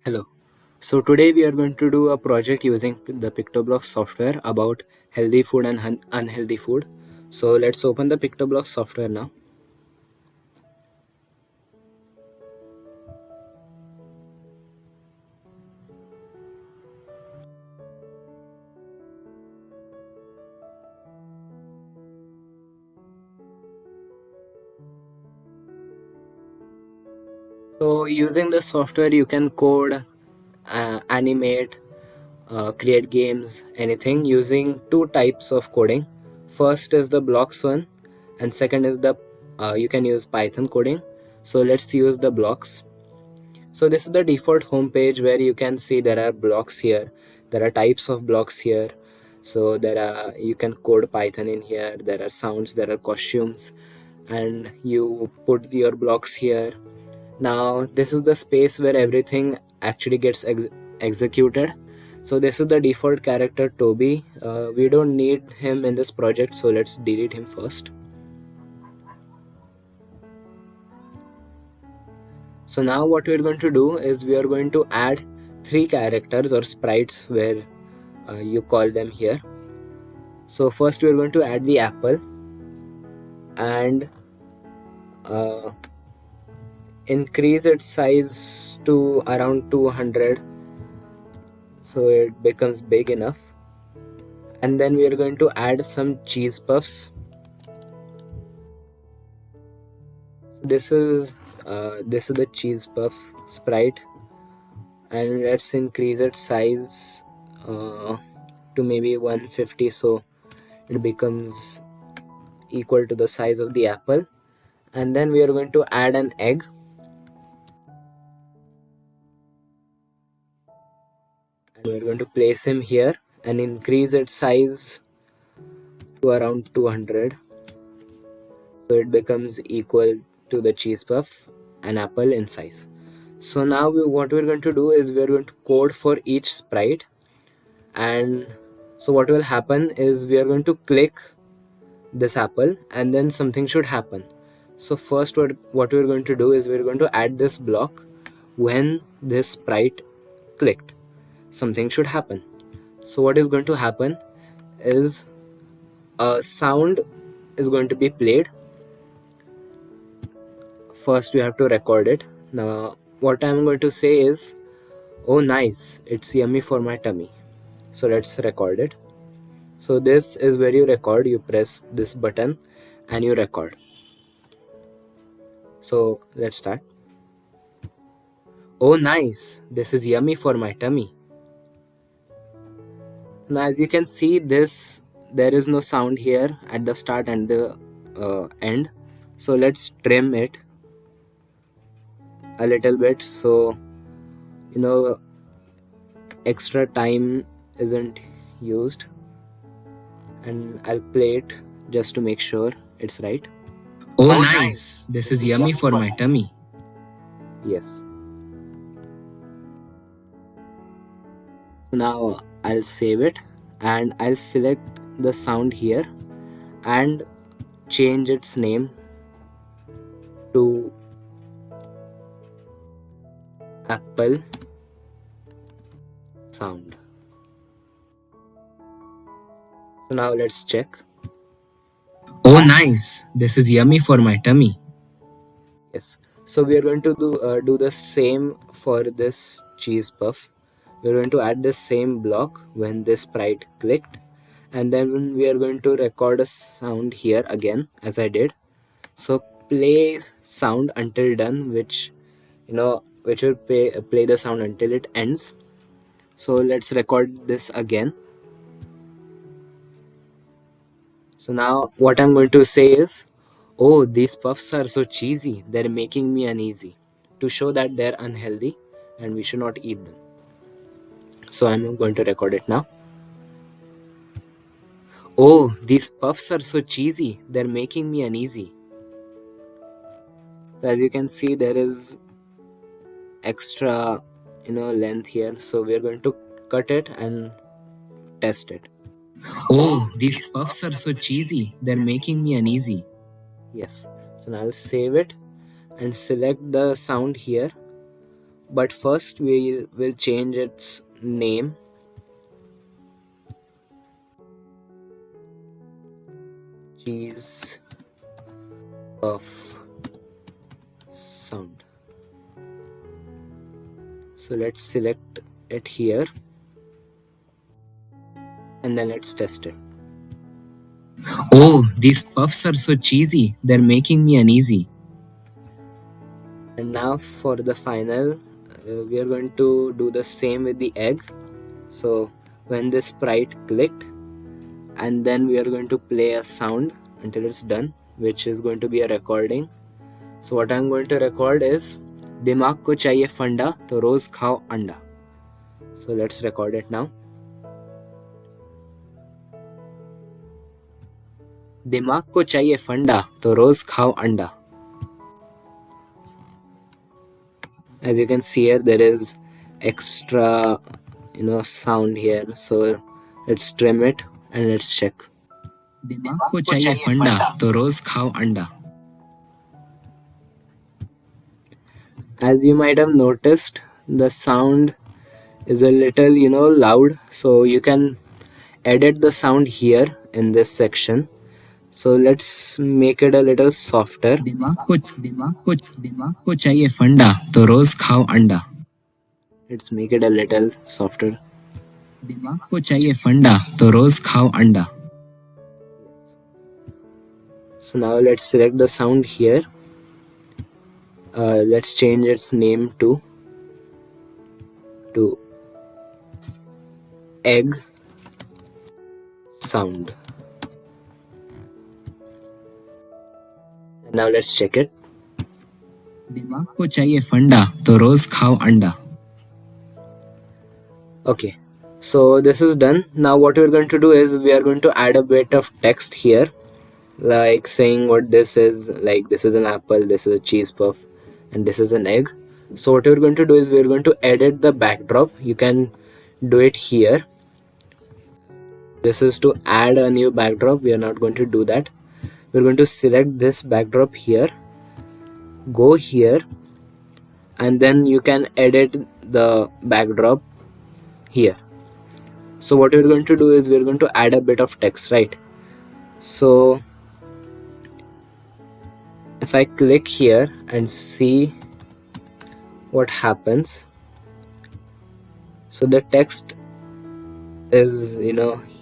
Hello. So today we are going to do a project using the PictoBlock software about healthy food and unhealthy food. So let's open the PictoBlock software now. So using the software you can code, animate, create games, anything using two types of coding. First is the blocks one and second is the you can use Python coding. So let's use the blocks. So this is the default homepage where you can see there are blocks here. There are types of blocks here. So there are you can code Python in here. There are sounds, there are costumes, and you put your blocks here. Now this is the space where everything actually gets executed. So this is the default character Toby. We don't need him in this project, so let's delete him first. So now what we're going to do is we are going to add three characters or sprites where you call them here. So first we're going to add the apple and uh, increase its size to around 200 so it becomes big enough. And then we are going to add some cheese puffs. So this is the cheese puff sprite, and let's increase its size to maybe 150 so it becomes equal to the size of the apple. And then we are going to add an egg, and we are going to place him here and increase its size to around 200 so it becomes equal to the cheese puff and apple in size. So now what we're going to do is we're going to code for each sprite. And so what will happen is we are going to click this apple and then something should happen. So first what we're going to do is we're going to add this block. When this sprite clicked, something should happen. So what is going to happen is a sound is going to be played. First we have to record it. Now what I'm going to say is, oh nice, it's yummy for my tummy. So let's record it. So this is where you record. You press this button and you record. So let's start. Oh nice, this is yummy for my tummy. Now as you can see, this there is no sound here at the start and the end. So let's trim it a little bit so you know extra time isn't used, and I'll play it just to make sure it's right. Oh, nice. This is yummy for my tummy. Yes. So now I'll save it and I'll select the sound here and change its name to apple sound. So now let's check. Oh, nice. This is yummy for my tummy. Yes. So we are going to do the same for this cheese puff. We are going to add the same block when this sprite clicked, and then we are going to record a sound here again as I did. So play sound until done, which will play the sound until it ends. So let's record this again. So now what I'm going to say is, oh, these puffs are so cheesy, they're making me uneasy, to show that they're unhealthy and we should not eat them. So I'm going to record it now. Oh, these puffs are so cheesy, they're making me uneasy. So as you can see, there is extra length here, so we're going to cut it and test it. Oh, these puffs are so cheesy. They're making me uneasy. Yes. So now I'll save it and select the sound here But first we will change its name. Cheese puff sound. So let's select it here and then let's test it. Oh, these puffs are so cheesy. They're making me uneasy. And now for the final, we are going to do the same with the egg. So when this sprite clicked, and then we are going to play a sound until it's done, which is going to be a recording. So what I'm going to record is दिमाग को चाहिए फंडा तो रोज खाओ अंडा. So let's record it now. दिमाग को चाहिए फंडा तो रोज खाओ अंडा. As you can see here, there is extra sound here, so let's trim it and let's check. दिमाग को चाहिए फंडा तो रोज खाओ अंडा. As you might have noticed, the sound is a little loud, so you can edit the sound here in this section. So let's make it a little softer. दिमाग को चाहिए फंडा तो रोज खाओ अंडा. Let's make it a little softer. दिमाग को चाहिए फंडा तो रोज खाओ अंडा. So now let's select the sound here. Let's change its name to egg sound. Now let's check it. दिमाग को चाहिए फंडा तो रोज खाओ अंडा. Okay, so this is done. Now what we're going to do is we are going to add a bit of text here, like saying what this is, like this is an apple, this is a cheese puff, and this is an egg. So what we're going to do is we're going to edit the backdrop. You can do it here. This is to add a new backdrop. We are not going to do that. We're going to select this backdrop here, go here, and then you can edit the backdrop here. So what we're going to do is we're going to add a bit of text, right? So if I click here and see what happens, so the text is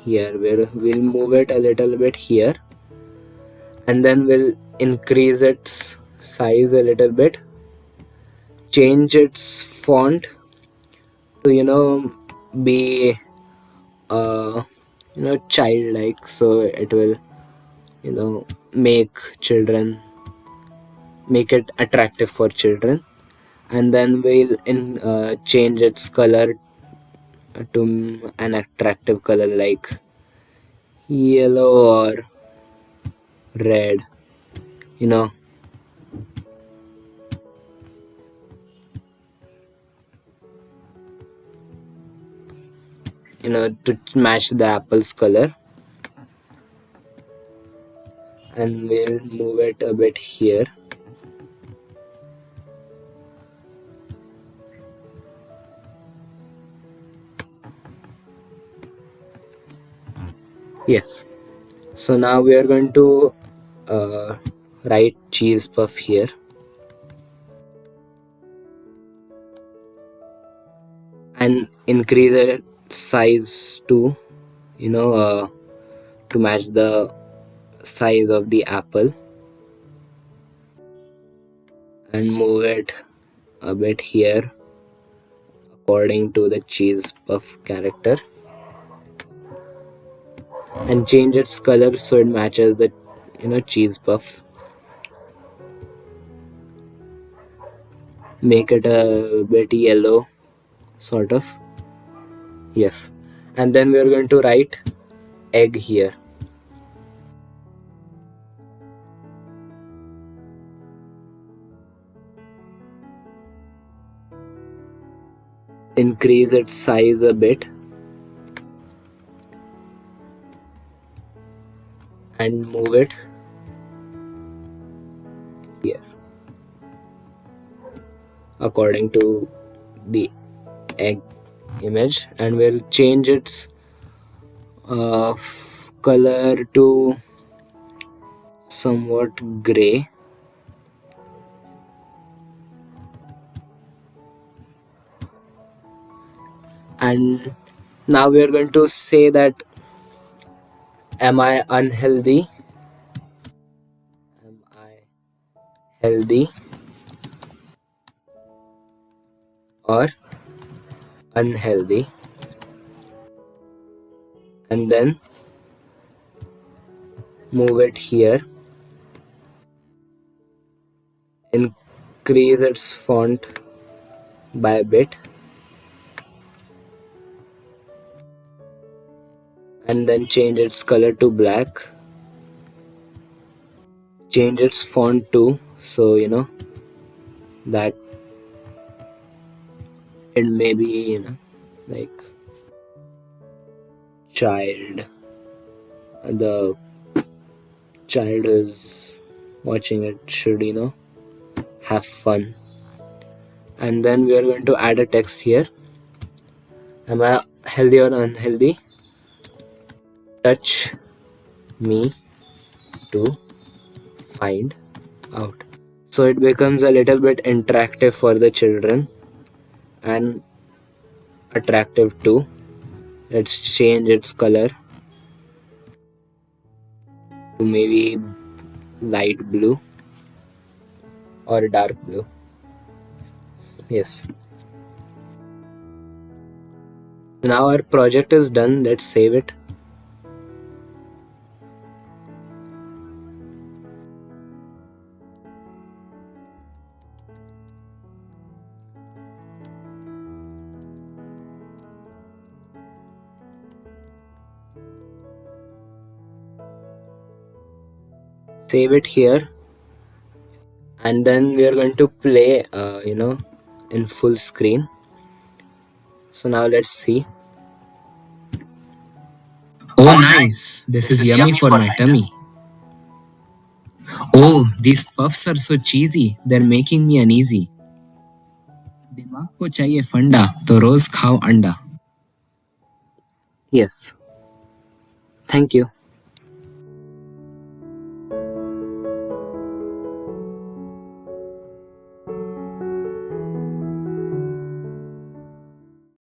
here. We'll move it a little bit here, and then we'll increase its size a little bit, change its font to be childlike, so it will make it attractive for children. And then we'll change its color to an attractive color like yellow or red, you know to match the apple's color. And we'll move it a bit here. Yes, so now we are going to write cheese puff here, and increase its size to to match the size of the apple, and move it a bit here according to the cheese puff character, and change its color so it matches the cheese puff. Make it a bit yellow, sort of. Yes, and then we're going to write egg here. Increase its size a bit, and move it here according to the egg image, and we'll change its color to somewhat gray. And now we are going to say that, am I unhealthy? Am I healthy or unhealthy? And then move it here, increase its font by a bit, and then change its color to black. Change its font too, so that it may be, like child, the child who's watching it should, have fun. And then we are going to add a text here. Am I healthy or unhealthy? Touch me to find out. So it becomes a little bit interactive for the children and attractive too. Let's change its color to maybe light blue or dark blue. Yes. Now our project is done. Let's save it. Save it here, and then we are going to play, in full screen. So now let's see. Oh, nice. This is yummy for my tummy. Oh, these puffs are so cheesy. They're making me uneasy. दिमाग को चाहिए फंडा तो रोज खाओ अंडा. Yes. Thank you.